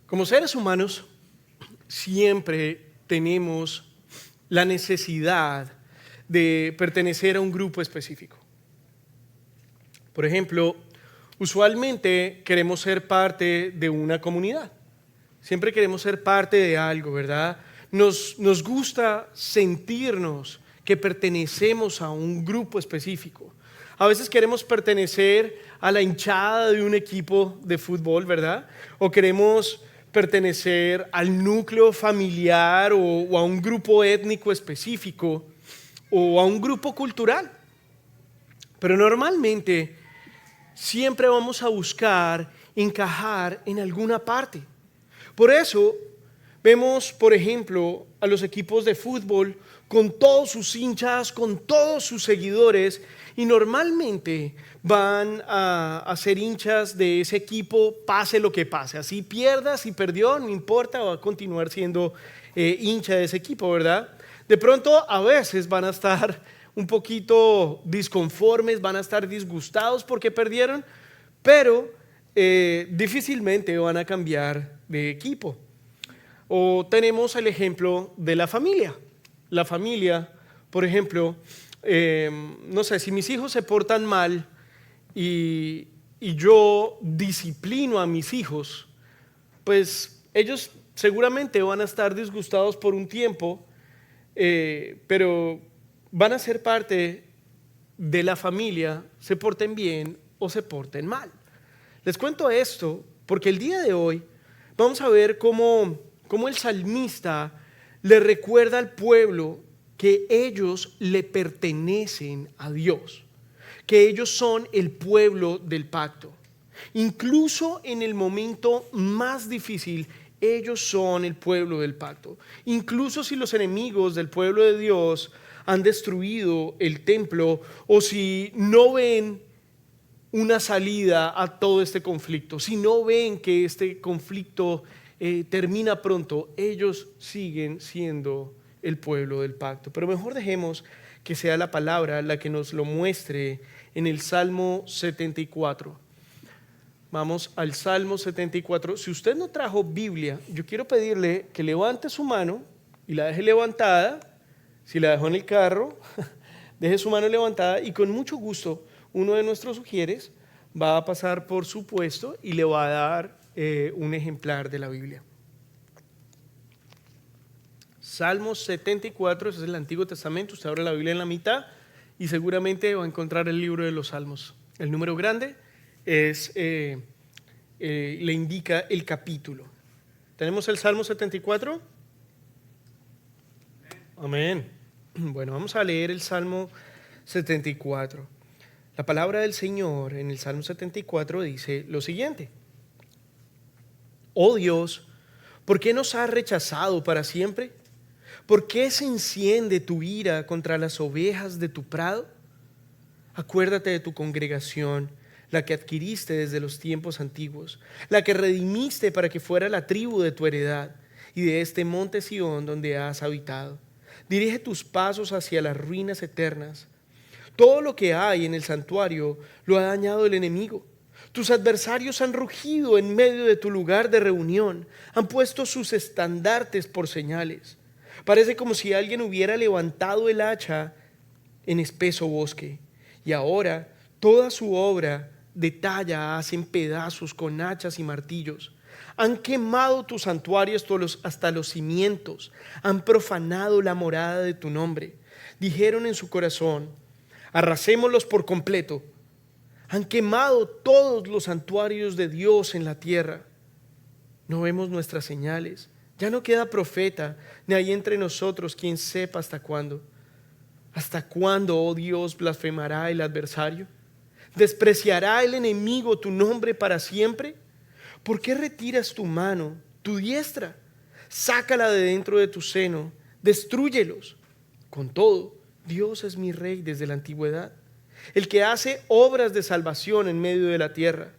Como seres humanos, siempre tenemos la necesidad de pertenecer a un grupo específico. Por ejemplo, usualmente queremos ser parte de una comunidad. Siempre queremos ser parte de algo, ¿verdad? Nos gusta sentirnos que pertenecemos a un grupo específico. A veces queremos pertenecer a la hinchada de un equipo de fútbol, ¿verdad? O queremos pertenecer al núcleo familiar o a un grupo étnico específico o a un grupo cultural. Pero normalmente siempre vamos a buscar encajar en alguna parte. Por eso vemos, por ejemplo, a los equipos de fútbol con todos sus hinchas, con todos sus seguidores, y normalmente van a ser hinchas de ese equipo pase lo que pase. Así pierda, si perdió, no importa, va a continuar siendo hincha de ese equipo, ¿verdad? De pronto a veces van a estar un poquito disconformes, van a estar disgustados porque perdieron, pero difícilmente van a cambiar de equipo. O tenemos el ejemplo de la familia. La familia, por ejemplo, no sé, si mis hijos se portan mal y yo disciplino a mis hijos, pues ellos seguramente van a estar disgustados por un tiempo, pero van a ser parte de la familia, se porten bien o se porten mal. Les cuento esto porque el día de hoy vamos a ver cómo el salmista le recuerda al pueblo que ellos le pertenecen a Dios, que ellos son el pueblo del pacto. Incluso en el momento más difícil, ellos son el pueblo del pacto. Incluso si los enemigos del pueblo de Dios han destruido el templo o si no ven una salida a todo este conflicto, si no ven que este conflicto termina pronto, ellos siguen siendo el pueblo del pacto. Pero mejor dejemos que sea la palabra la que nos lo muestre en el Salmo 74. Vamos al Salmo 74. Si usted no trajo Biblia, yo quiero pedirle que levante su mano y la deje levantada. Si la dejó en el carro, deje su mano levantada y con mucho gusto uno de nuestros sugieres va a pasar por su puesto y le va a dar un ejemplar de la Biblia. Salmos 74, ese es el Antiguo Testamento. Usted abre la Biblia en la mitad y seguramente va a encontrar el libro de los Salmos. El número grande le indica el capítulo. ¿Tenemos el Salmo 74? Amén. Bueno, vamos a leer el Salmo 74. La palabra del Señor en el Salmo 74 dice lo siguiente: Oh Dios, ¿por qué nos has rechazado para siempre? ¿Por qué se enciende tu ira contra las ovejas de tu prado? Acuérdate de tu congregación, la que adquiriste desde los tiempos antiguos, la que redimiste para que fuera la tribu de tu heredad, y de este monte Sión donde has habitado. Dirige tus pasos hacia las ruinas eternas. Todo lo que hay en el santuario lo ha dañado el enemigo. Tus adversarios han rugido en medio de tu lugar de reunión, han puesto sus estandartes por señales. Parece como si alguien hubiera levantado el hacha en espeso bosque, y ahora toda su obra de talla hacen pedazos con hachas y martillos. Han quemado tu santuario hasta los cimientos, han profanado la morada de tu nombre. Dijeron en su corazón: arrasémoslos por completo. Han quemado todos los santuarios de Dios en la tierra. No vemos nuestras señales. Ya no queda profeta, ni hay entre nosotros quien sepa hasta cuándo. ¿Hasta cuándo, oh Dios, blasfemará el adversario? ¿Despreciará el enemigo tu nombre para siempre? ¿Por qué retiras tu mano, tu diestra? Sácala de dentro de tu seno, destrúyelos. Con todo, Dios es mi rey desde la antigüedad, el que hace obras de salvación en medio de la tierra.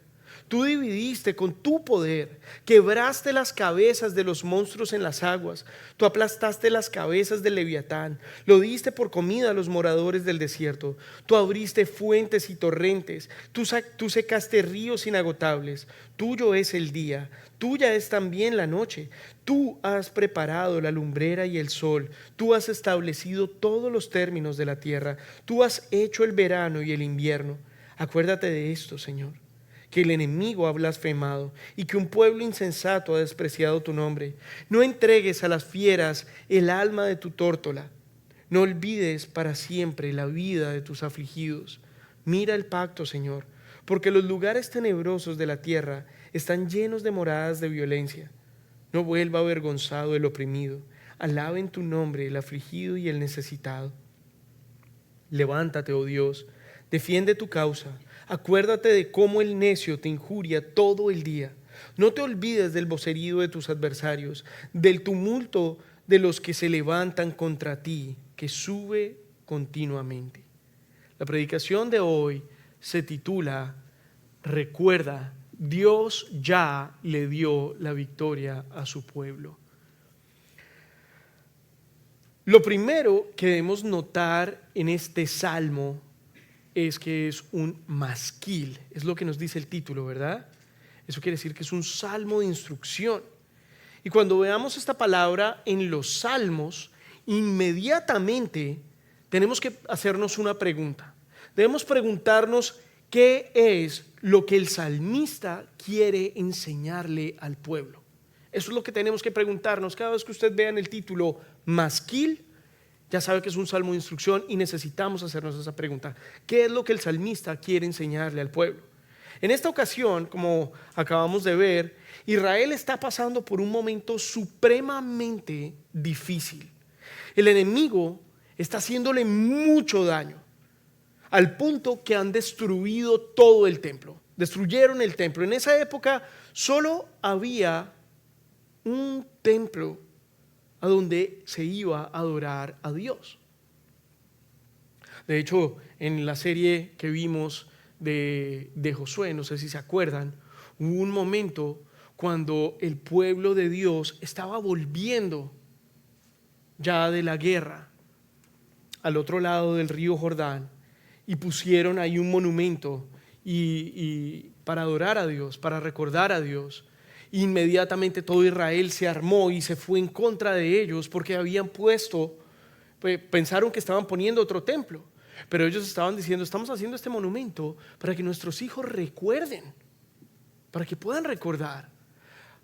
Tú dividiste con tu poder, quebraste las cabezas de los monstruos en las aguas, tú aplastaste las cabezas del Leviatán, lo diste por comida a los moradores del desierto, tú abriste fuentes y torrentes, tú secaste ríos inagotables, tuyo es el día, tuya es también la noche, tú has preparado la lumbrera y el sol, tú has establecido todos los términos de la tierra, tú has hecho el verano y el invierno. Acuérdate de esto, Señor, que el enemigo ha blasfemado y que un pueblo insensato ha despreciado tu nombre. No entregues a las fieras el alma de tu tórtola. No olvides para siempre la vida de tus afligidos. Mira el pacto, Señor, porque los lugares tenebrosos de la tierra están llenos de moradas de violencia. No vuelva avergonzado el oprimido. Alabe en tu nombre el afligido y el necesitado. Levántate, oh Dios, defiende tu causa. Acuérdate de cómo el necio te injuria todo el día. No te olvides del vocerío de tus adversarios, del tumulto de los que se levantan contra ti, que sube continuamente. La predicación de hoy se titula Recuerda, Dios ya le dio la victoria a su pueblo. Lo primero que debemos notar en este salmo es que es un masquil, es lo que nos dice el título, ¿verdad? Eso quiere decir que es un salmo de instrucción. Y cuando veamos esta palabra en los salmos, inmediatamente tenemos que hacernos una pregunta. Debemos preguntarnos qué es lo que el salmista quiere enseñarle al pueblo. Eso es lo que tenemos que preguntarnos cada vez que usted vea en el título masquil. Ya sabe que es un salmo de instrucción y necesitamos hacernos esa pregunta. ¿Qué es lo que el salmista quiere enseñarle al pueblo? En esta ocasión, como acabamos de ver, Israel está pasando por un momento supremamente difícil. El enemigo está haciéndole mucho daño, al punto que han destruido todo el templo. Destruyeron el templo. En esa época solo había un templo a donde se iba a adorar a Dios. De hecho, en la serie que vimos de Josué, no sé si se acuerdan, hubo un momento cuando el pueblo de Dios estaba volviendo ya de la guerra al otro lado del río Jordán y pusieron ahí un monumento y para adorar a Dios, para recordar a Dios. Inmediatamente todo Israel se armó y se fue en contra de ellos porque habían pensaron que estaban poniendo otro templo, pero ellos estaban diciendo: estamos haciendo este monumento para que nuestros hijos recuerden, para que puedan recordar.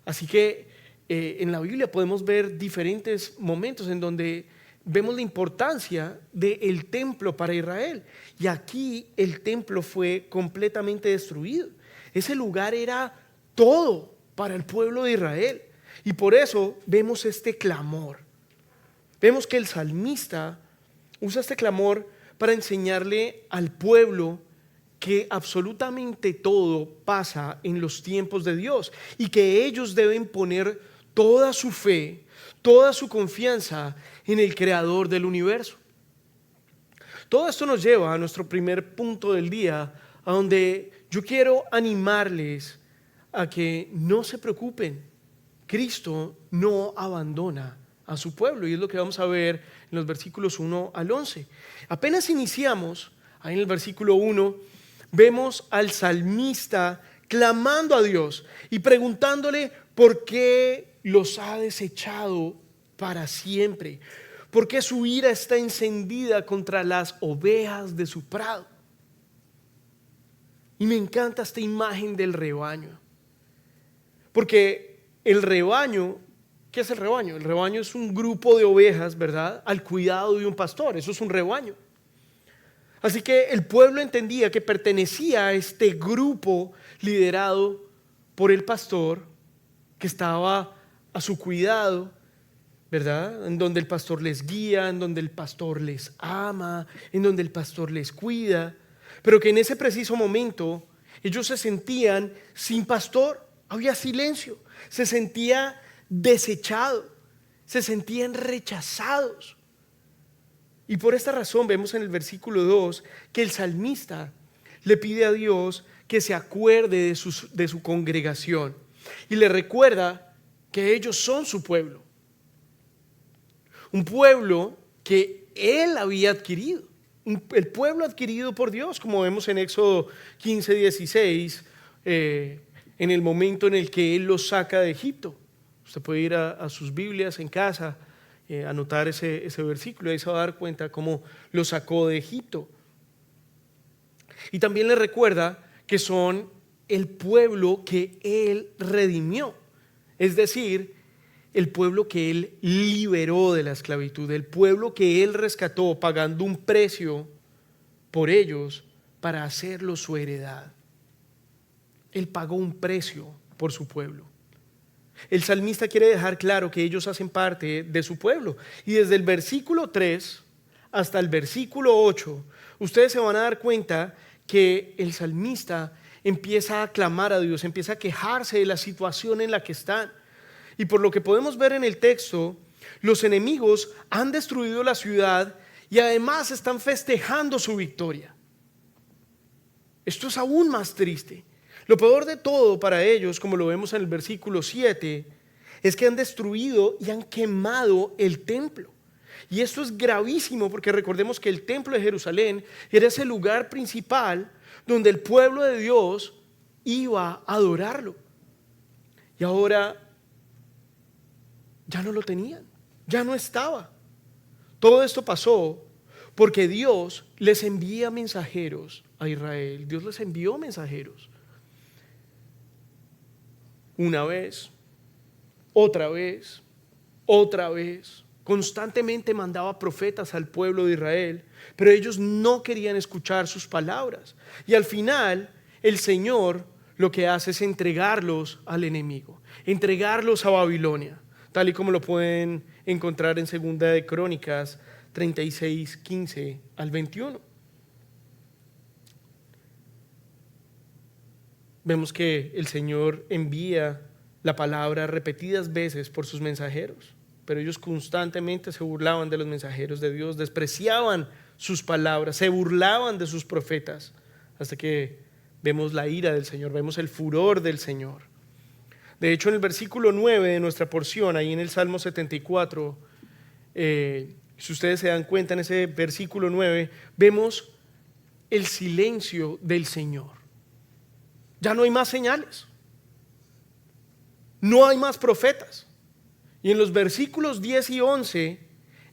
Así que en la Biblia podemos ver diferentes momentos en donde vemos la importancia del templo para Israel, y aquí el templo fue completamente destruido. Ese lugar era todo para el pueblo de Israel, y por eso vemos este clamor. Vemos que el salmista usa este clamor para enseñarle al pueblo que absolutamente todo pasa en los tiempos de Dios y que ellos deben poner toda su fe, toda su confianza en el creador del universo. Todo esto nos lleva a nuestro primer punto del día, a donde yo quiero animarles a que no se preocupen. Cristo no abandona a su pueblo, y es lo que vamos a ver en los versículos 1 al 11. Apenas iniciamos, ahí en el versículo 1, vemos al salmista clamando a Dios y preguntándole por qué los ha desechado para siempre, por qué su ira está encendida contra las ovejas de su prado. Y me encanta esta imagen del rebaño, porque el rebaño, ¿qué es el rebaño? El rebaño es un grupo de ovejas, ¿verdad?, al cuidado de un pastor. Eso es un rebaño. Así que el pueblo entendía que pertenecía a este grupo liderado por el pastor, que estaba a su cuidado, ¿verdad?, en donde el pastor les guía, en donde el pastor les ama, en donde el pastor les cuida, pero que en ese preciso momento ellos se sentían sin pastor. Había silencio, se sentía desechado, se sentían rechazados. Y por esta razón vemos en el versículo 2 que el salmista le pide a Dios que se acuerde de su congregación y le recuerda que ellos son su pueblo. Un pueblo que él había adquirido. El pueblo adquirido por Dios, como vemos en Éxodo 15, 16, en el momento en el que Él los saca de Egipto. Usted puede ir a sus Biblias en casa, anotar ese versículo, y ahí se va a dar cuenta cómo los sacó de Egipto. Y también le recuerda que son el pueblo que Él redimió, es decir, el pueblo que Él liberó de la esclavitud, el pueblo que Él rescató pagando un precio por ellos para hacerlo su heredad. Él pagó un precio por su pueblo. El salmista quiere dejar claro que ellos hacen parte de su pueblo. Y desde el versículo 3 hasta el versículo 8, ustedes se van a dar cuenta que el salmista empieza a clamar a Dios, empieza a quejarse de la situación en la que están. Y por lo que podemos ver en el texto, los enemigos han destruido la ciudad y además están festejando su victoria. Esto es aún más triste. Lo peor de todo para ellos, como lo vemos en el versículo 7, es que han destruido y han quemado el templo. Y esto es gravísimo porque recordemos que el templo de Jerusalén era ese lugar principal donde el pueblo de Dios iba a adorarlo. Y ahora ya no lo tenían, ya no estaba. Todo esto pasó porque Dios les envía mensajeros a Israel. Dios les envió mensajeros. Una vez, otra vez, otra vez. Constantemente mandaba profetas al pueblo de Israel, pero ellos no querían escuchar sus palabras. Y al final, el Señor lo que hace es entregarlos al enemigo, entregarlos a Babilonia, tal y como lo pueden encontrar en 2 de Crónicas 36, 15 al 21. Vemos que el Señor envía la palabra repetidas veces por sus mensajeros, pero ellos constantemente se burlaban de los mensajeros de Dios, despreciaban sus palabras, se burlaban de sus profetas, hasta que vemos la ira del Señor, vemos el furor del Señor. De hecho, en el versículo 9 de nuestra porción, ahí en el Salmo 74, si ustedes se dan cuenta en ese versículo 9, vemos el silencio del Señor. Ya no hay más señales, no hay más profetas. Y en los versículos 10 y 11,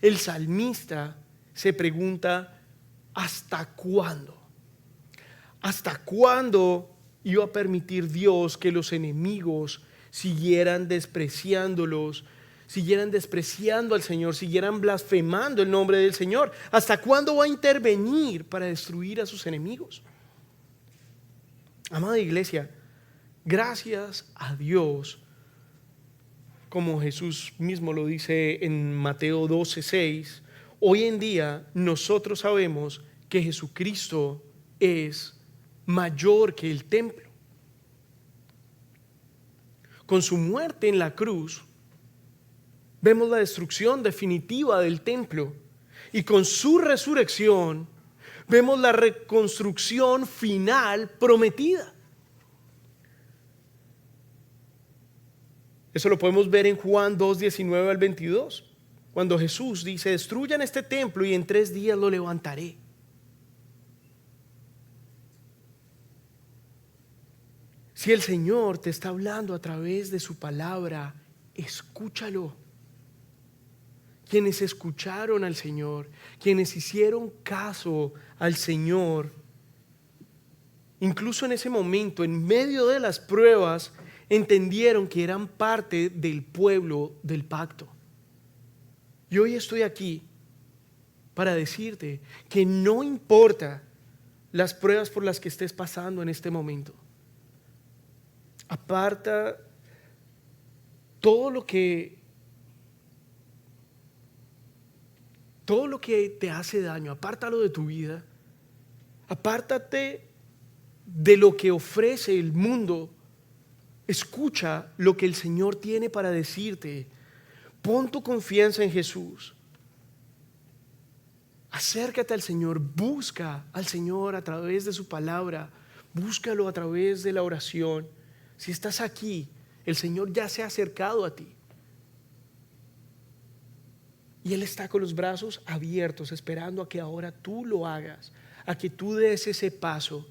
el salmista se pregunta, ¿hasta cuándo? ¿Hasta cuándo iba a permitir Dios que los enemigos siguieran despreciándolos, siguieran despreciando al Señor, siguieran blasfemando el nombre del Señor? ¿Hasta cuándo va a intervenir para destruir a sus enemigos? Amada iglesia, gracias a Dios, como Jesús mismo lo dice en Mateo 12:6, hoy en día nosotros sabemos que Jesucristo es mayor que el templo. Con su muerte en la cruz, vemos la destrucción definitiva del templo, y con su resurrección vemos la reconstrucción final prometida. Eso lo podemos ver en Juan 2:19 al 22, cuando Jesús dice, destruyan este templo y en 3 días lo levantaré. Si el Señor te está hablando a través de su palabra, escúchalo. Quienes escucharon al Señor, quienes hicieron caso al Señor, incluso en ese momento, en medio de las pruebas, entendieron que eran parte del pueblo del pacto. Y hoy estoy aquí para decirte que no importa las pruebas por las que estés pasando en este momento, aparta todo lo que te hace daño, apártalo de tu vida, apártate de lo que ofrece el mundo. Escucha lo que el Señor tiene para decirte. Pon tu confianza en Jesús. Acércate al Señor, busca al Señor a través de su palabra, Búscalo a través de la oración. Si estás aquí, el Señor ya se ha acercado a ti. Y Él está con los brazos abiertos, esperando a que ahora tú lo hagas, a que tú des ese paso,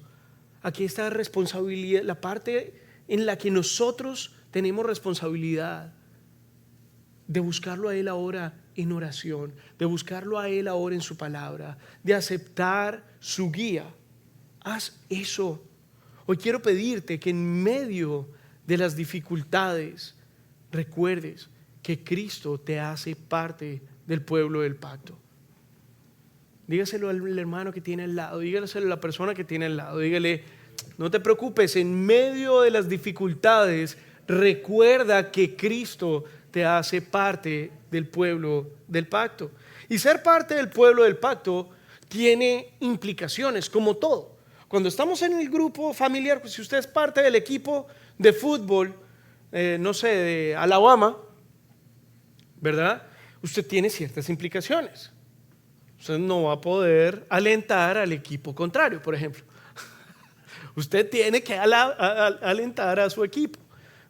a que esta responsabilidad, la parte en la que nosotros tenemos responsabilidad, de buscarlo a Él ahora en oración, de buscarlo a Él ahora en su palabra, de aceptar su guía. Haz eso. Hoy quiero pedirte que en medio de las dificultades recuerdes que Cristo te hace parte del pueblo del pacto. Dígaselo al hermano que tiene al lado, dígaselo a la persona que tiene al lado, dígale: no te preocupes, en medio de las dificultades recuerda que Cristo te hace parte del pueblo del pacto. Y ser parte del pueblo del pacto tiene implicaciones, como todo. Cuando estamos en el grupo familiar, pues si usted es parte del equipo de fútbol, no sé, de Alabama, ¿verdad? Usted tiene ciertas implicaciones. Usted no va a poder alentar al equipo contrario, por ejemplo. Usted tiene que alentar a su equipo,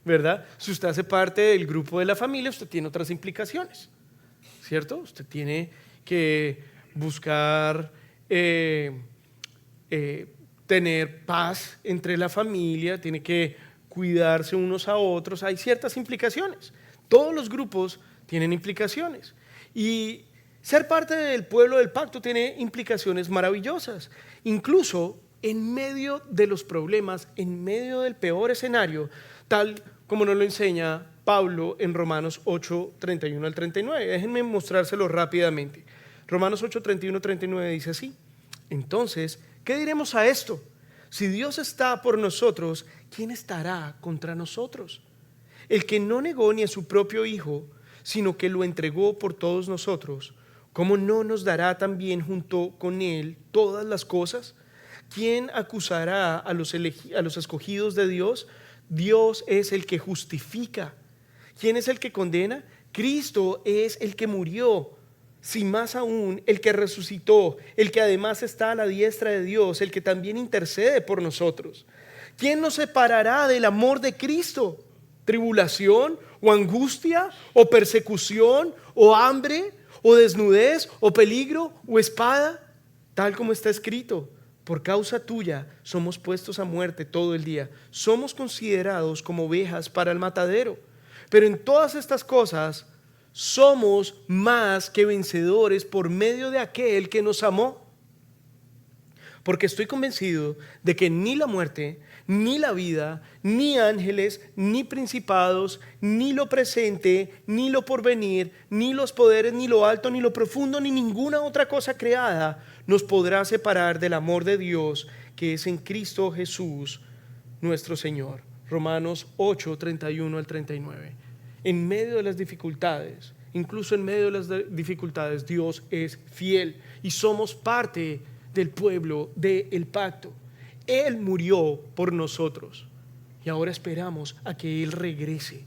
¿verdad? Si usted hace parte del grupo de la familia, usted tiene otras implicaciones, ¿cierto? Usted tiene que buscar tener paz entre la familia, tiene que cuidarse unos a otros. Hay ciertas implicaciones. Todos los grupos tienen implicaciones. Y ser parte del pueblo del pacto tiene implicaciones maravillosas. Incluso en medio de los problemas, en medio del peor escenario, tal como nos lo enseña Pablo en Romanos 8, 31 al 39. Déjenme mostrárselo rápidamente. Romanos 8, 31, 39 dice así: entonces, ¿qué diremos a esto? Si Dios está por nosotros, ¿quién estará contra nosotros? El que no negó ni a su propio Hijo, sino que lo entregó por todos nosotros, ¿cómo no nos dará también junto con Él todas las cosas? ¿Quién acusará a los escogidos de Dios? Dios es el que justifica. ¿Quién es el que condena? Cristo es el que murió, si más aún el que resucitó, el que además está a la diestra de Dios, el que también intercede por nosotros. ¿Quién nos separará del amor de Cristo? ¿Tribulación o angustia o persecución o hambre o desnudez o peligro o espada? Tal como está escrito: por causa tuya somos puestos a muerte todo el día, somos considerados como ovejas para el matadero. Pero en todas estas cosas somos más que vencedores por medio de aquel que nos amó. Porque estoy convencido de que ni la muerte, ni la vida, ni ángeles, ni principados, ni lo presente, ni lo porvenir, ni los poderes, ni lo alto, ni lo profundo, ni ninguna otra cosa creada nos podrá separar del amor de Dios que es en Cristo Jesús nuestro Señor. Romanos 8, 31 al 39. En medio de las dificultades, incluso en medio de las dificultades, Dios es fiel y somos parte del pueblo del pacto. Él murió por nosotros y ahora esperamos a que Él regrese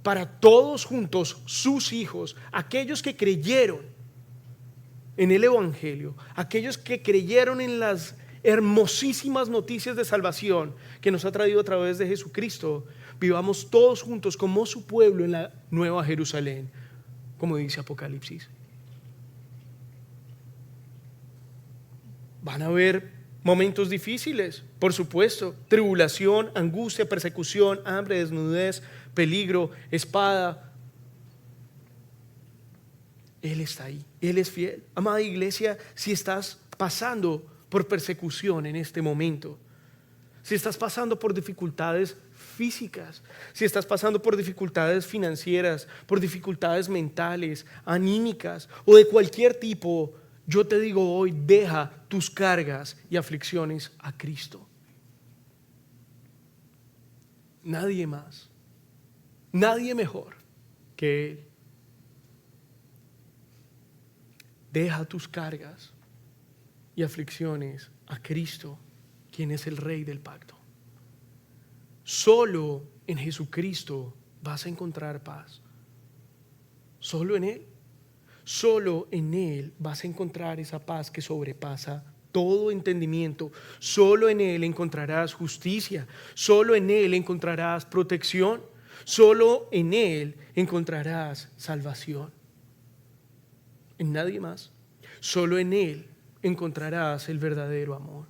para todos juntos, sus hijos, aquellos que creyeron en el Evangelio, aquellos que creyeron en las hermosísimas noticias de salvación que nos ha traído a través de Jesucristo. Vivamos todos juntos como su pueblo en la Nueva Jerusalén, como dice Apocalipsis. Van a haber momentos difíciles, por supuesto: tribulación, angustia, persecución, hambre, desnudez, peligro, espada. Él está ahí, Él es fiel. Amada iglesia, si estás pasando por persecución en este momento, si estás pasando por dificultades físicas, si estás pasando por dificultades financieras, por dificultades mentales, anímicas o de cualquier tipo, yo te digo hoy: deja tus cargas y aflicciones a Cristo. Nadie más, nadie mejor que Él. Deja tus cargas y aflicciones a Cristo, quien es el Rey del pacto. Solo en Jesucristo vas a encontrar paz. Solo en Él. Solo en Él vas a encontrar esa paz que sobrepasa todo entendimiento. Solo en Él encontrarás justicia, solo en Él encontrarás protección, solo en Él encontrarás salvación. En nadie más. Solo en Él encontrarás el verdadero amor.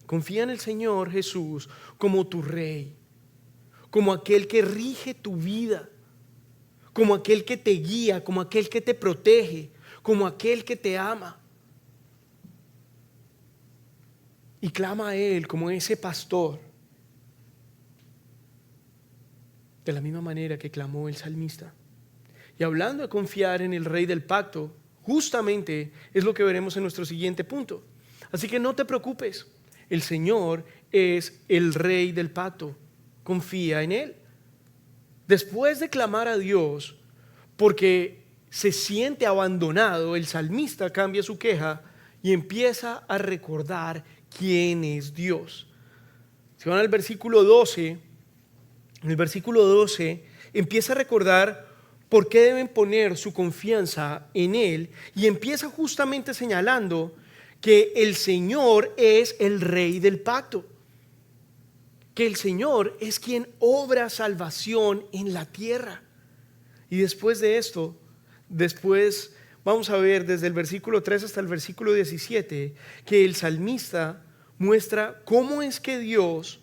Confía en el Señor Jesús como tu Rey, como aquel que rige tu vida, como aquel que te guía, como aquel que te protege, como aquel que te ama. Y clama a Él como ese pastor, de la misma manera que clamó el salmista. Y hablando de confiar en el Rey del pacto, justamente es lo que veremos en nuestro siguiente punto. Así que no te preocupes, el Señor es el Rey del pacto, confía en Él. Después de clamar a Dios porque se siente abandonado, el salmista cambia su queja y empieza a recordar quién es Dios. Si van al versículo 12, en el versículo 12 empieza a recordar por qué deben poner su confianza en Él y empieza justamente señalando que el Señor es el Rey del pacto, que el Señor es quien obra salvación en la tierra. Y después de esto, vamos a ver desde el versículo 3 hasta el versículo 17 que el salmista muestra cómo es que Dios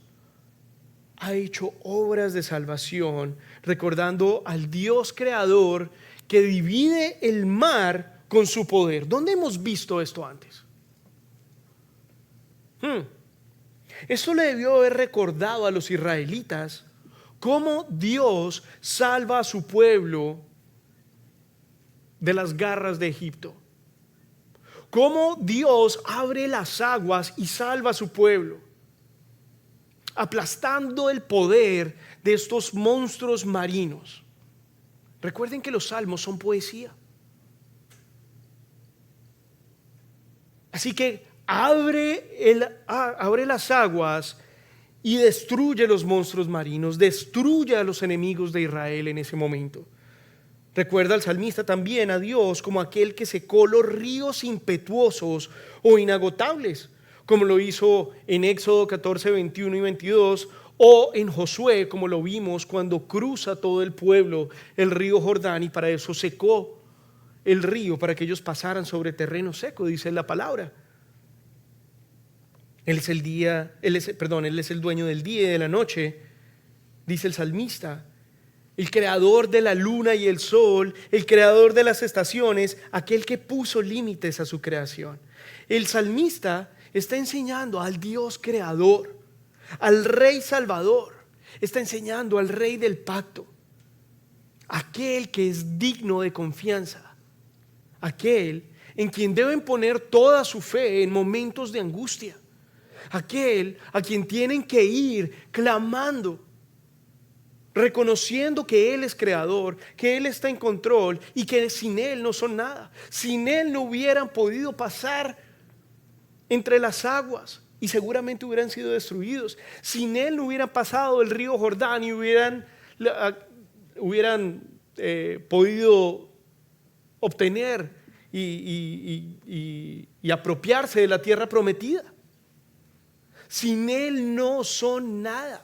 ha hecho obras de salvación, recordando al Dios creador que divide el mar con su poder. ¿Dónde hemos visto esto antes? Esto le debió haber recordado a los israelitas cómo Dios salva a su pueblo de las garras de Egipto. Cómo Dios abre las aguas y salva a su pueblo, aplastando el poder de estos monstruos marinos. Recuerden que los salmos son poesía. Así que abre las aguas y destruye los monstruos marinos, destruye a los enemigos de Israel en ese momento. Recuerda al salmista también a Dios como aquel que secó los ríos impetuosos o inagotables, como lo hizo en Éxodo 14, 21 y 22, o en Josué, como lo vimos cuando cruza todo el pueblo el río Jordán, y para eso secó el río, para que ellos pasaran sobre terreno seco, dice la palabra. Él es el dueño del día y de la noche, dice el salmista, el creador de la luna y el sol, el creador de las estaciones, aquel que puso límites a su creación. El salmista está enseñando al Dios creador, al Rey Salvador, está enseñando al Rey del pacto, aquel que es digno de confianza, aquel en quien deben poner toda su fe en momentos de angustia, aquel a quien tienen que ir clamando, reconociendo que Él es creador, que Él está en control y que sin Él no son nada. Sin Él no hubieran podido pasar entre las aguas y seguramente hubieran sido destruidos. Sin Él no hubieran pasado el río Jordán y hubieran podido obtener y apropiarse de la tierra prometida. Sin Él no son nada.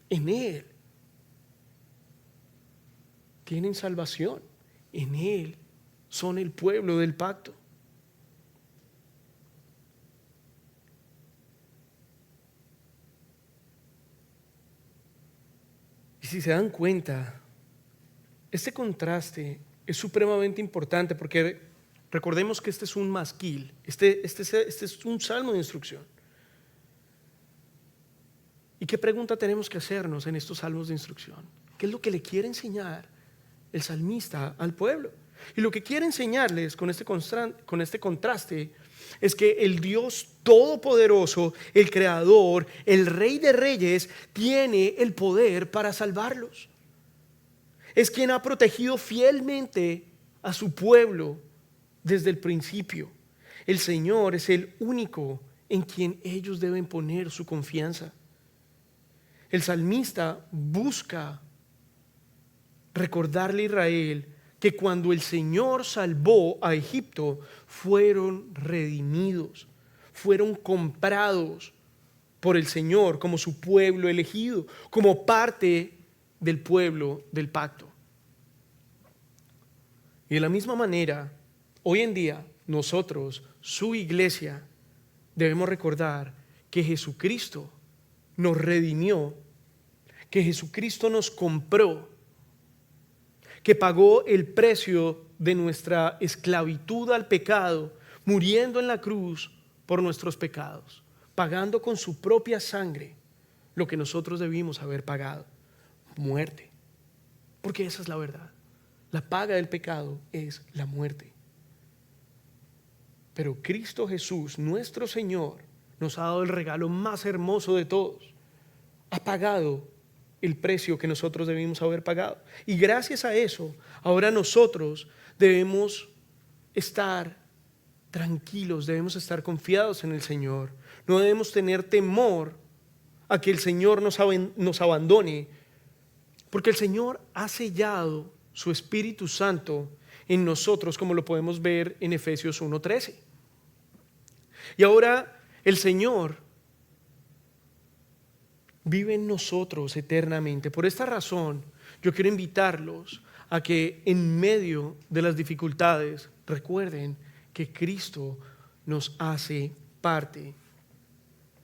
En Él tienen salvación. En Él son el pueblo del pacto. Y si se dan cuenta, este contraste es supremamente importante porque recordemos que este es un masquil, este es un salmo de instrucción. ¿Y qué pregunta tenemos que hacernos en estos salmos de instrucción? ¿Qué es lo que le quiere enseñar el salmista al pueblo? Y lo que quiere enseñarles con este contraste es que el Dios todopoderoso, el creador, el Rey de reyes, tiene el poder para salvarlos. Es quien ha protegido fielmente a su pueblo desde el principio. El Señor es el único en quien ellos deben poner su confianza. El salmista busca recordarle a Israel que cuando el Señor salvó a Egipto, fueron redimidos, fueron comprados por el Señor como su pueblo elegido, como parte del pueblo del pacto. Y de la misma manera, hoy en día, nosotros, su iglesia, debemos recordar que Jesucristo nos redimió, que Jesucristo nos compró, que pagó el precio de nuestra esclavitud al pecado, muriendo en la cruz por nuestros pecados, pagando con su propia sangre lo que nosotros debimos haber pagado, muerte. Porque esa es la verdad. La paga del pecado es la muerte. Pero Cristo Jesús, nuestro Señor, nos ha dado el regalo más hermoso de todos. Ha pagado el precio que nosotros debimos haber pagado. Y gracias a eso, ahora nosotros debemos estar tranquilos, debemos estar confiados en el Señor. No debemos tener temor a que el Señor nos abandone, porque el Señor ha sellado su Espíritu Santo en nosotros, como lo podemos ver en Efesios 1:13. Y ahora el Señor vive en nosotros eternamente. Por esta razón, yo quiero invitarlos a que en medio de las dificultades recuerden que Cristo nos hace parte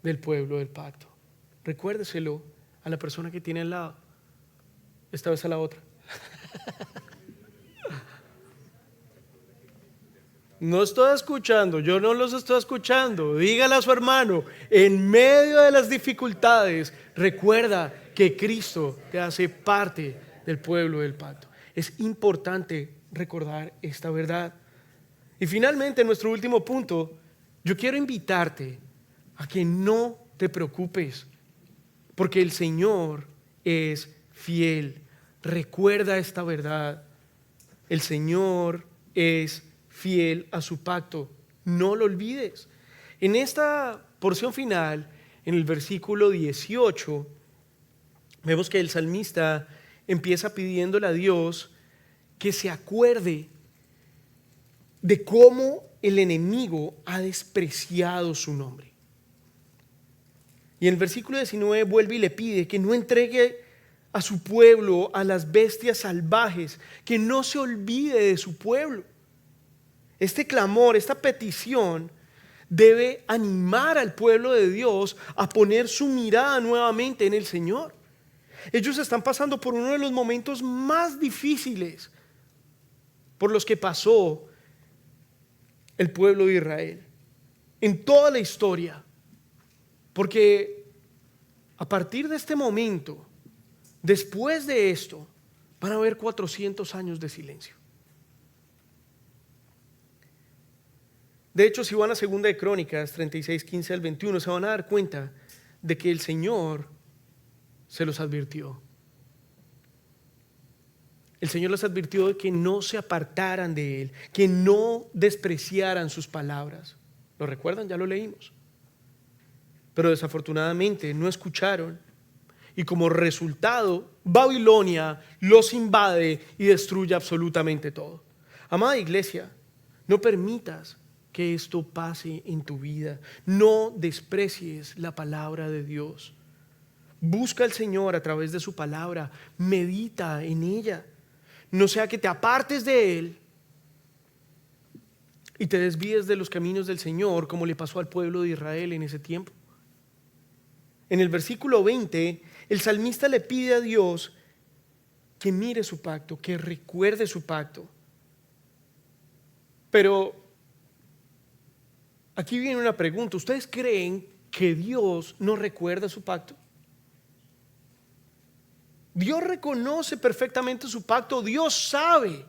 del pueblo del pacto. Recuérdeselo a la persona que tiene al lado, esta vez a la otra. No estoy escuchando, yo no los estoy escuchando. Dígale a su hermano, en medio de las dificultades, recuerda que Cristo te hace parte del pueblo del pacto. Es importante recordar esta verdad. Y finalmente, nuestro último punto, yo quiero invitarte a que no te preocupes, porque el Señor es fiel. Recuerda esta verdad. El Señor es fiel a su pacto. No lo olvides. En esta porción final, en el versículo 18, vemos que el salmista empieza pidiéndole a Dios que se acuerde de cómo el enemigo ha despreciado su nombre. Y en el versículo 19 vuelve y le pide que no entregue a su pueblo a las bestias salvajes, que no se olvide de su pueblo. Este clamor, esta petición debe animar al pueblo de Dios a poner su mirada nuevamente en el Señor. Ellos están pasando por uno de los momentos más difíciles por los que pasó el pueblo de Israel en toda la historia, porque a partir de este momento, después de esto, van a haber 400 años de silencio. De hecho, si van a 2 de Crónicas 36, 15 al 21, se van a dar cuenta de que el Señor se los advirtió. El Señor les advirtió de que no se apartaran de Él, que no despreciaran sus palabras. ¿Lo recuerdan? Ya lo leímos. Pero desafortunadamente no escucharon, y como resultado, Babilonia los invade y destruye absolutamente todo. Amada iglesia, no permitas que esto pase en tu vida. No desprecies la palabra de Dios. Busca al Señor a través de su palabra, medita en ella. No sea que te apartes de Él y te desvíes de los caminos del Señor, como le pasó al pueblo de Israel en ese tiempo. En el versículo 20, el salmista le pide a Dios que mire su pacto, que recuerde su pacto. Pero aquí viene una pregunta. ¿Ustedes creen que Dios no recuerda su pacto? Dios reconoce perfectamente su pacto, Dios sabe,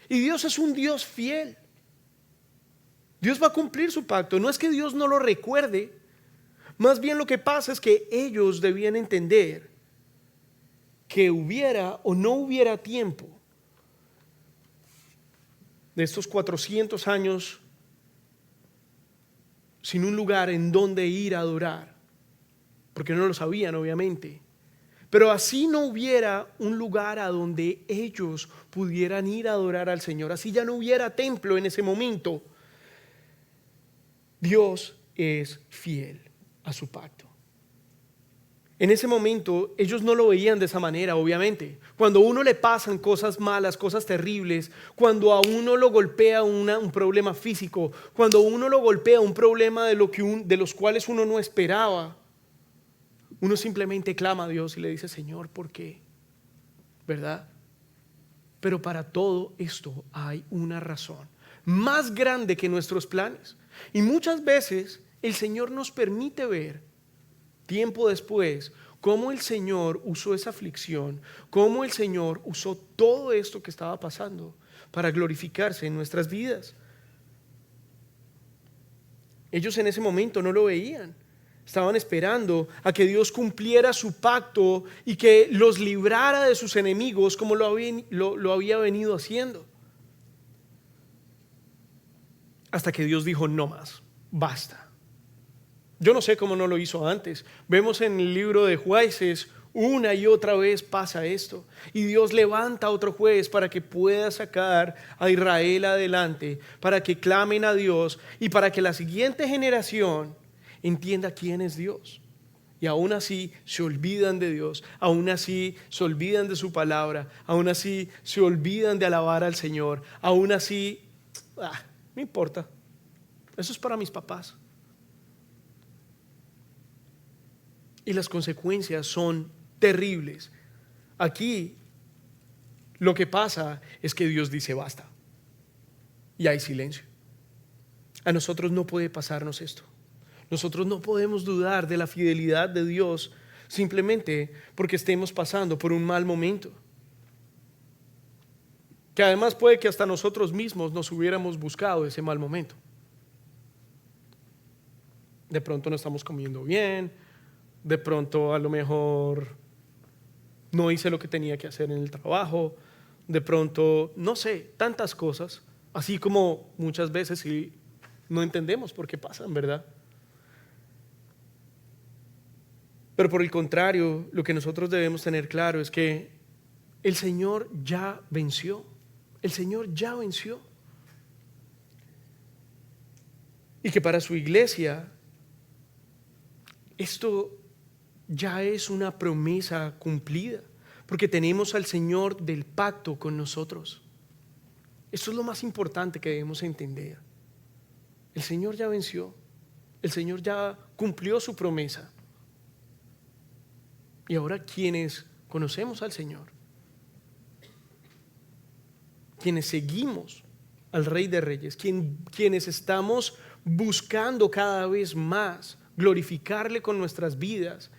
y Dios es un Dios fiel. Dios va a cumplir su pacto. No es que Dios no lo recuerde, más bien lo que pasa es que ellos debían entender que hubiera o no hubiera tiempo de estos 400 años sin un lugar en donde ir a adorar, porque no lo sabían obviamente. Pero así no hubiera un lugar a donde ellos pudieran ir a adorar al Señor, así ya no hubiera templo en ese momento, Dios es fiel a su pacto. En ese momento ellos no lo veían de esa manera, obviamente. Cuando a uno le pasan cosas malas, cosas terribles, cuando a uno lo golpea un problema físico, cuando a uno lo golpea un problema de los cuales uno no esperaba, uno simplemente clama a Dios y le dice: Señor, ¿por qué? ¿Verdad? Pero para todo esto hay una razón más grande que nuestros planes. Y muchas veces el Señor nos permite ver tiempo después cómo el Señor usó esa aflicción, cómo el Señor usó todo esto que estaba pasando para glorificarse en nuestras vidas. Ellos en ese momento no lo veían. Estaban esperando a que Dios cumpliera su pacto y que los librara de sus enemigos como lo había venido haciendo. Hasta que Dios dijo: no más, basta. Yo no sé cómo no lo hizo antes. Vemos en el libro de Jueces, una y otra vez pasa esto. Y Dios levanta a otro juez para que pueda sacar a Israel adelante, para que clamen a Dios y para que la siguiente generación entienda quién es Dios. Y aún así se olvidan de Dios, aún así se olvidan de su palabra, aún así se olvidan de alabar al Señor, aún así, no importa, eso es para mis papás. Y las consecuencias son terribles. Aquí lo que pasa es que Dios dice: basta. Y hay silencio. A nosotros no puede pasarnos esto. Nosotros no podemos dudar de la fidelidad de Dios simplemente porque estemos pasando por un mal momento. Que además puede que hasta nosotros mismos nos hubiéramos buscado ese mal momento. De pronto no estamos comiendo bien, de pronto a lo mejor no hice lo que tenía que hacer en el trabajo, de pronto, no sé, tantas cosas, así como muchas veces sí no entendemos por qué pasan, ¿verdad? Pero por el contrario, lo que nosotros debemos tener claro es que el Señor ya venció. El Señor ya venció. Y que para su iglesia esto ya es una promesa cumplida, porque tenemos al Señor del pacto con nosotros. Esto es lo más importante que debemos entender. El Señor ya venció. El Señor ya cumplió su promesa. Y ahora quienes conocemos al Señor, quienes seguimos al Rey de Reyes, quienes estamos buscando cada vez más glorificarle con nuestras vidas,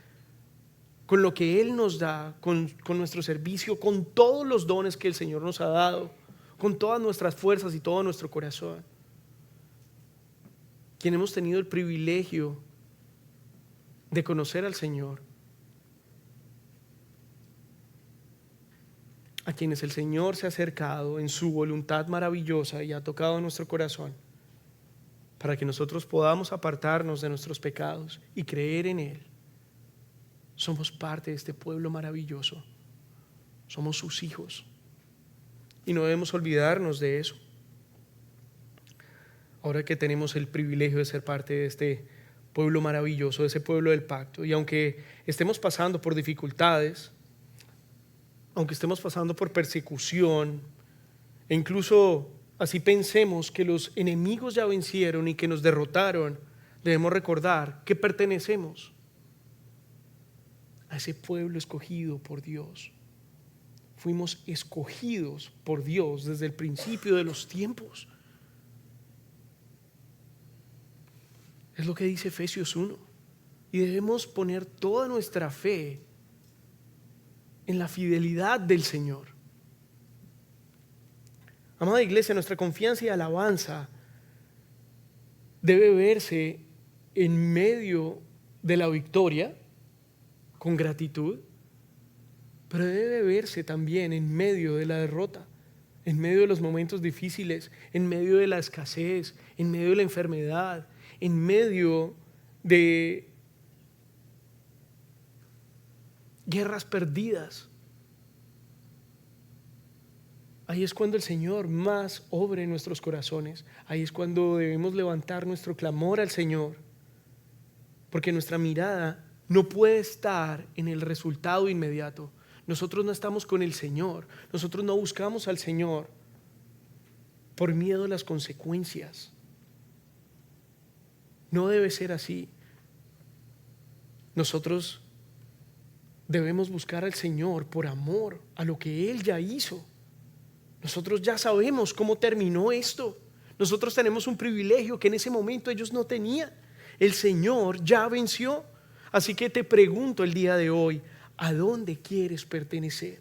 con lo que Él nos da, con nuestro servicio, con todos los dones que el Señor nos ha dado, con todas nuestras fuerzas y todo nuestro corazón, quien hemos tenido el privilegio de conocer al Señor, a quienes el Señor se ha acercado en su voluntad maravillosa y ha tocado nuestro corazón, para que nosotros podamos apartarnos de nuestros pecados y creer en Él. Somos parte de este pueblo maravilloso. Somos sus hijos. Y no debemos olvidarnos de eso. Ahora que tenemos el privilegio de ser parte de este pueblo maravilloso, de ese pueblo del pacto, y aunque estemos pasando por dificultades, aunque estemos pasando por persecución, e incluso así pensemos que los enemigos ya vencieron y que nos derrotaron, debemos recordar que pertenecemos a ese pueblo escogido por Dios. Fuimos escogidos por Dios desde el principio de los tiempos. Es lo que dice Efesios 1. Y debemos poner toda nuestra fe en la fidelidad del Señor. Amada iglesia, nuestra confianza y alabanza debe verse en medio de la victoria, con gratitud, pero debe verse también en medio de la derrota, en medio de los momentos difíciles, en medio de la escasez, en medio de la enfermedad, en medio de guerras perdidas. Ahí es cuando el Señor más obra en nuestros corazones. Ahí es cuando debemos levantar nuestro clamor al Señor, porque nuestra mirada no puede estar en el resultado inmediato. Nosotros no estamos con el Señor, nosotros no buscamos al Señor por miedo a las consecuencias. No debe ser así. Nosotros debemos buscar al Señor por amor a lo que Él ya hizo. Nosotros ya sabemos cómo terminó esto. Nosotros tenemos un privilegio que en ese momento ellos no tenían. El Señor ya venció. Así que te pregunto el día de hoy, ¿a dónde quieres pertenecer?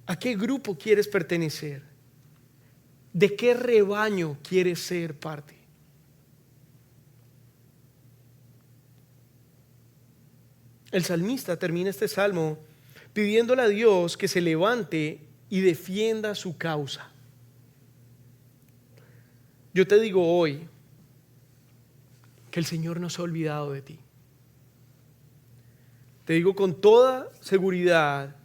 ¿A qué grupo quieres pertenecer? ¿De qué rebaño quieres ser parte? El salmista termina este salmo pidiéndole a Dios que se levante y defienda su causa. Yo te digo hoy que el Señor no se ha olvidado de ti. Te digo con toda seguridad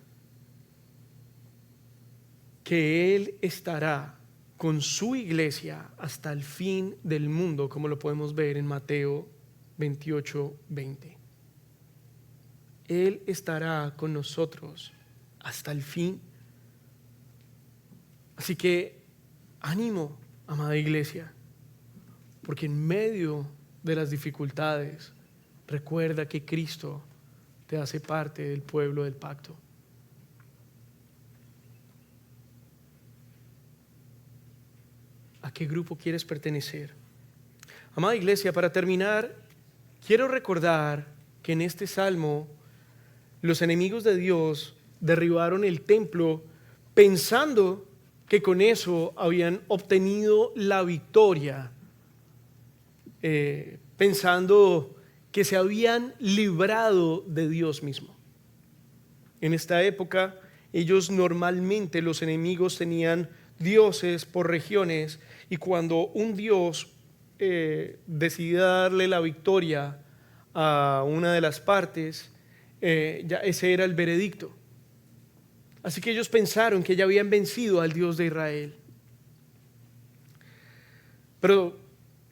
que Él estará con su iglesia hasta el fin del mundo, como lo podemos ver en Mateo 28:20. Él estará con nosotros hasta el fin. Así que ánimo, amada iglesia, porque en medio de las dificultades, recuerda que Cristo te hace parte del pueblo del pacto. ¿A qué grupo quieres pertenecer? Amada iglesia, para terminar, quiero recordar que en este salmo los enemigos de Dios derribaron el templo pensando que con eso habían obtenido la victoria, pensando que se habían librado de Dios mismo. En esta época, ellos normalmente, los enemigos, tenían dioses por regiones, y cuando un dios decidía darle la victoria a una de las partes, ya ese era el veredicto. Así que ellos pensaron que ya habían vencido al Dios de Israel. Pero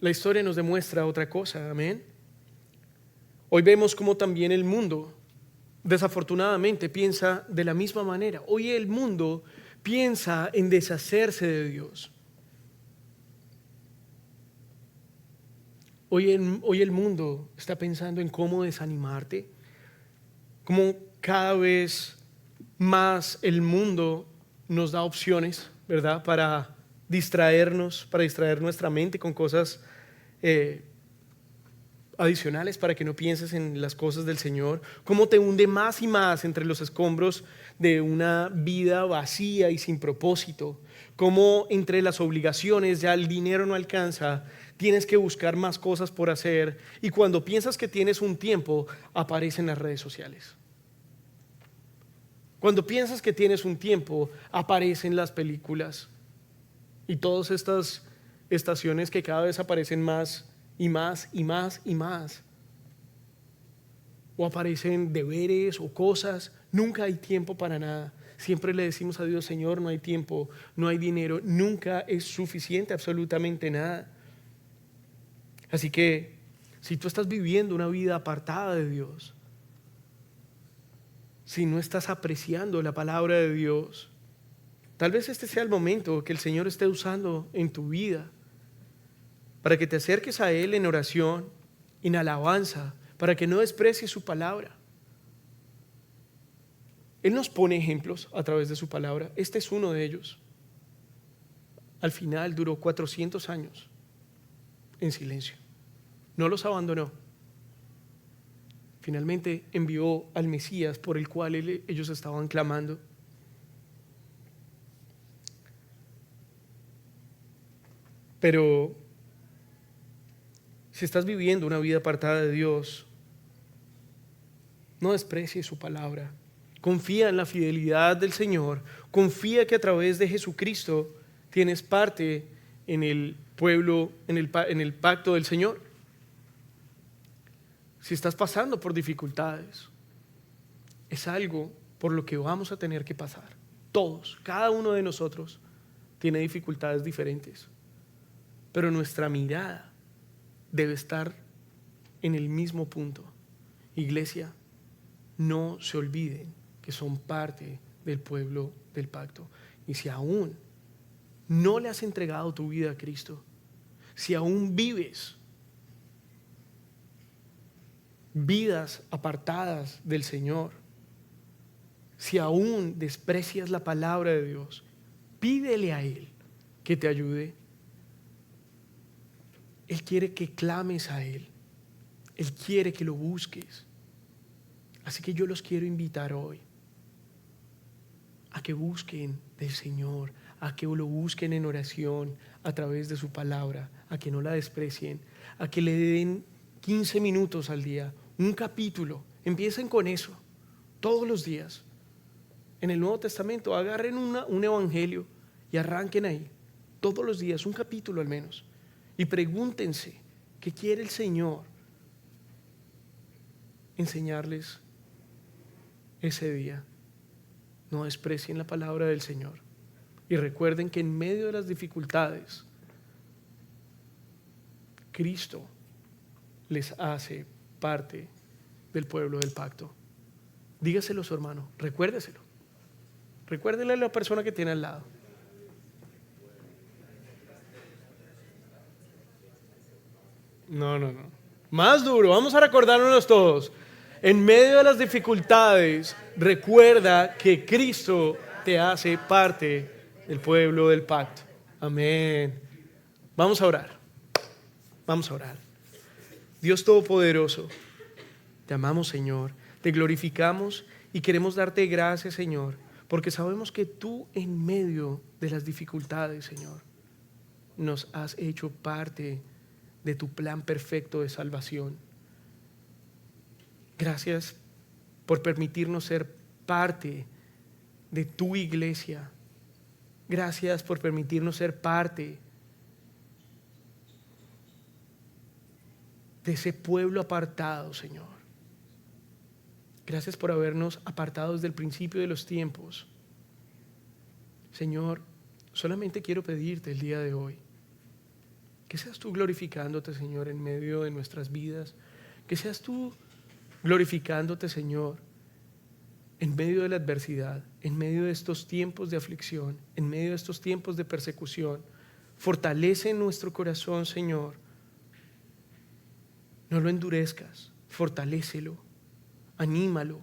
la historia nos demuestra otra cosa, amén. Hoy vemos cómo también el mundo, desafortunadamente, piensa de la misma manera. Hoy el mundo piensa en deshacerse de Dios. Hoy el mundo está pensando en cómo desanimarte, cómo cada vez más el mundo nos da opciones, ¿verdad? Para distraernos, para distraer nuestra mente con cosas adicionales, para que no pienses en las cosas del Señor. Cómo te hunde más y más entre los escombros de una vida vacía y sin propósito. Cómo entre las obligaciones ya el dinero no alcanza, tienes que buscar más cosas por hacer, y cuando piensas que tienes un tiempo, aparecen las redes sociales. Cuando piensas que tienes un tiempo, aparecen las películas y todas estas estaciones que cada vez aparecen más y más y más y más. O aparecen deberes o cosas. Nunca hay tiempo para nada. Siempre le decimos a Dios: Señor, no hay tiempo, no hay dinero. Nunca es suficiente absolutamente nada. Así que si tú estás viviendo una vida apartada de Dios, si no estás apreciando la palabra de Dios, tal vez este sea el momento que el Señor esté usando en tu vida para que te acerques a Él en oración, en alabanza, para que no desprecies su palabra. Él nos pone ejemplos a través de su palabra. Este es uno de ellos. Al final duró 400 años en silencio. No los abandonó. Finalmente envió al Mesías por el cual ellos estaban clamando. Pero si estás viviendo una vida apartada de Dios, no desprecies su palabra. Confía en la fidelidad del Señor. Confía que a través de Jesucristo tienes parte en el pueblo, en el pacto del Señor. Si estás pasando por dificultades, es algo por lo que vamos a tener que pasar. Todos, cada uno de nosotros tiene dificultades diferentes, pero nuestra mirada debe estar en el mismo punto. Iglesia, no se olviden que son parte del pueblo del pacto. Y si aún no le has entregado tu vida a Cristo, si aún vives vidas apartadas del Señor, si aún desprecias la palabra de Dios, pídele a Él que te ayude. Él quiere que clames a Él. Él quiere que lo busques. Así que yo los quiero invitar hoy a que busquen del Señor, a que lo busquen en oración a través de su palabra, a que no la desprecien, a que le den 15 minutos al día, un capítulo. Empiecen con eso todos los días. En el Nuevo Testamento agarren un evangelio y arranquen ahí todos los días, un capítulo al menos, y pregúntense qué quiere el Señor enseñarles ese día. No desprecien la palabra del Señor y recuerden que en medio de las dificultades Cristo les hace parte del pueblo del pacto. Dígaselo a su hermano, recuérdeselo. Recuérdele a la persona que tiene al lado. No. Más duro, vamos a recordarnos todos. En medio de las dificultades, recuerda que Cristo te hace parte del pueblo del pacto. Amén. Vamos a orar. Vamos a orar. Dios Todopoderoso, te amamos, Señor, te glorificamos y queremos darte gracias, Señor, porque sabemos que tú en medio de las dificultades, Señor, nos has hecho parte de tu plan perfecto de salvación. Gracias por permitirnos ser parte de tu iglesia. Gracias por permitirnos ser parte de ese pueblo apartado, Señor. Gracias por habernos apartado desde el principio de los tiempos. Señor, solamente quiero pedirte el día de hoy que seas tú glorificándote, Señor, en medio de nuestras vidas. Que seas tú glorificándote, Señor, en medio de la adversidad, en medio de estos tiempos de aflicción, en medio de estos tiempos de persecución. Fortalece nuestro corazón, Señor. No lo endurezcas, fortalécelo, anímalo.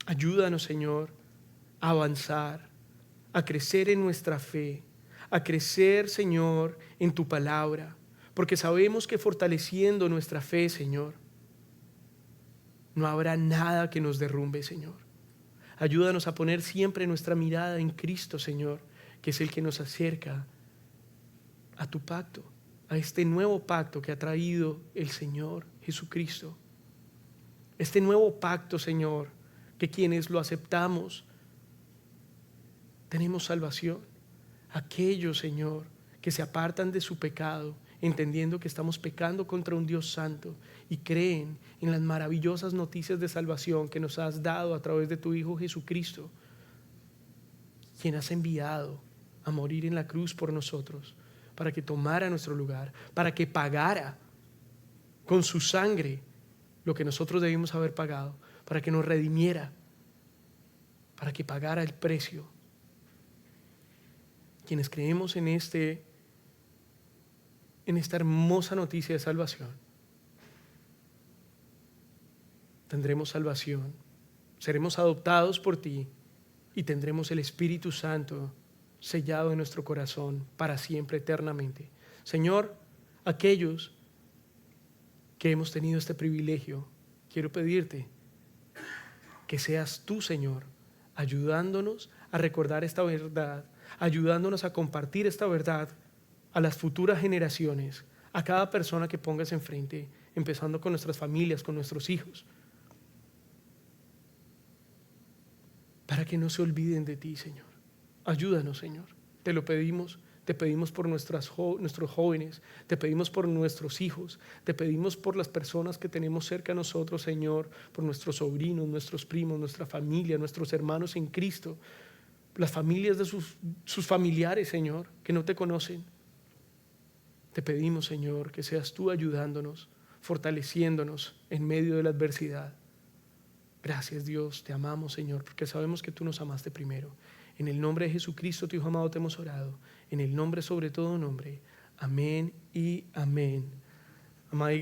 Ayúdanos, Señor, a avanzar, a crecer en nuestra fe, a crecer, Señor, en tu palabra, porque sabemos que fortaleciendo nuestra fe, Señor, no habrá nada que nos derrumbe, Señor. Ayúdanos a poner siempre nuestra mirada en Cristo, Señor, que es el que nos acerca a tu pacto, a este nuevo pacto que ha traído el Señor Jesucristo. Este nuevo pacto, Señor, que quienes lo aceptamos tenemos salvación. Aquellos, Señor, que se apartan de su pecado, entendiendo que estamos pecando contra un Dios santo y creen en las maravillosas noticias de salvación que nos has dado a través de tu Hijo Jesucristo, quien has enviado a morir en la cruz por nosotros, para que tomara nuestro lugar, para que pagara con su sangre lo que nosotros debimos haber pagado, para que nos redimiera, para que pagara el precio. Quienes creemos en esta hermosa noticia de salvación, tendremos salvación, seremos adoptados por ti y tendremos el Espíritu Santo sellado en nuestro corazón para siempre, eternamente. Señor, aquellos que hemos tenido este privilegio, quiero pedirte que seas tú, Señor, ayudándonos a recordar esta verdad, ayudándonos a compartir esta verdad a las futuras generaciones, a cada persona que pongas enfrente, empezando con nuestras familias, con nuestros hijos, para que no se olviden de ti, Señor. Ayúdanos, Señor, te lo pedimos Te pedimos por nuestros jóvenes, te pedimos por nuestros hijos, te pedimos por las personas que tenemos cerca a nosotros, Señor, por nuestros sobrinos, nuestros primos, nuestra familia, nuestros hermanos en Cristo, las familias de sus familiares, Señor, que no te conocen. Te pedimos, Señor, que seas tú ayudándonos, fortaleciéndonos en medio de la adversidad. Gracias, Dios, te amamos, Señor, porque sabemos que tú nos amaste primero. En el nombre de Jesucristo, tu Hijo amado, te hemos orado. En el nombre sobre todo nombre. Amén y amén. Amada